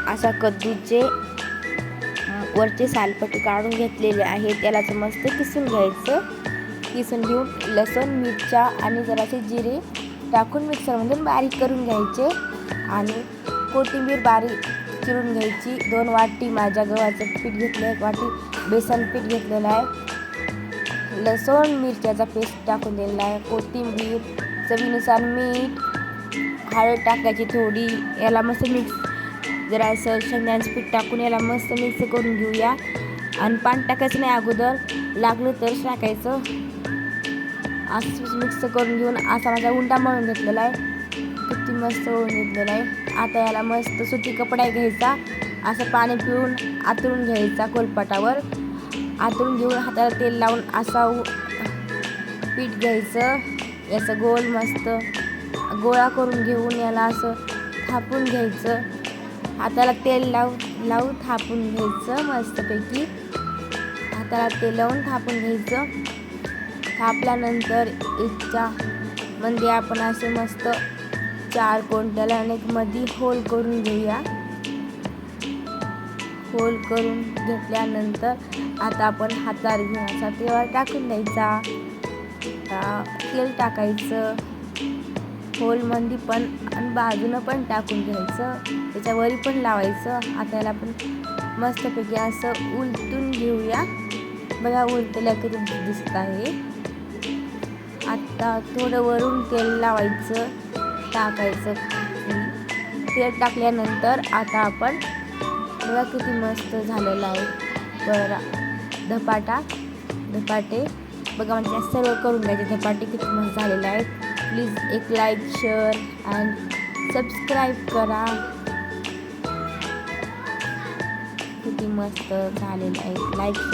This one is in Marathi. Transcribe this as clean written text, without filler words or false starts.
असा कद्दूचे वरचे सालपट्टी काढून घेतलेले आहे. त्याला मस्त किसून घ्यायचं. किसून घेऊन लसूण, मिरच्या आणि जरासे जिरे टाकून मिक्सरमधून बारीक करून घ्यायचे. आणि कोथिंबीर बारीक चिरून घ्यायची. 2 वाटी माझ्या गव्हाचं पीठ घेतलं, 1 वाटी बेसन पीठ घेतलेलं आहे. लसूण मिरच्याचा पेस्ट टाकून दिलेला आहे. कोथिंबीर, चवीनुसार मीठ, हळद टाकायची थोडी. याला मस्त मिक्स जरासं शेंगदाण्याचं पीठ टाकून याला मस्त मिक्स करून घेऊया. आणि पाणी टाकायचं नाही अगोदर, लागलं तर टाकायचं. असं मिक्स करून घेऊन असा माझा उंडा मळून घेतलेला आहे. किती मस्त होऊन घेतलेला आहे. आता याला मस्त सुती कपडा घ्यायचा, असं पाणी पिळून आतरून घ्यायचा. कोलपाटावर आतरून घेऊन हाताला तेल लावून असा पीठ घ्यायचं. याचं गोल मस्त गोळा करून घेऊन याला असं थापून घ्यायचं. हाताला तेल लावून थापून घ्यायचं मस्तपैकी. हाताला तेल लावून थापून घ्यायचं. थापल्यानंतर याच्यामध्ये आपण असे मस्त 4 कोणत्याला अनेक मध्ये होल करून घेऊया. होल करून घेतल्यानंतर आता आपण हातावर घेऊन असा तेलावर टाकून द्यायचा. तेल टाकायचं होलमध्ये पण आणि बाजूनं पण टाकून घ्यायचं. त्याच्यावरी पण लावायचं. आता याला आपण मस्तपैकी असं उलटून घेऊया. बघा उलटल्या किती दिसत आहे. आता थोडं वरून तेल लावायचं, टाकायचं. तेल टाकल्यानंतर आता आपण बघा किती मस्त झालेलं आहे. बरं धपाटे बघा म्हणजे सर्व करून घ्यायचे. धपाटे किती मस्त झालेले आहेत. प्लीज एक लाईक, शेअर अँड सबस्क्राईब करा. किती मस्त झालेलं आहे. Like share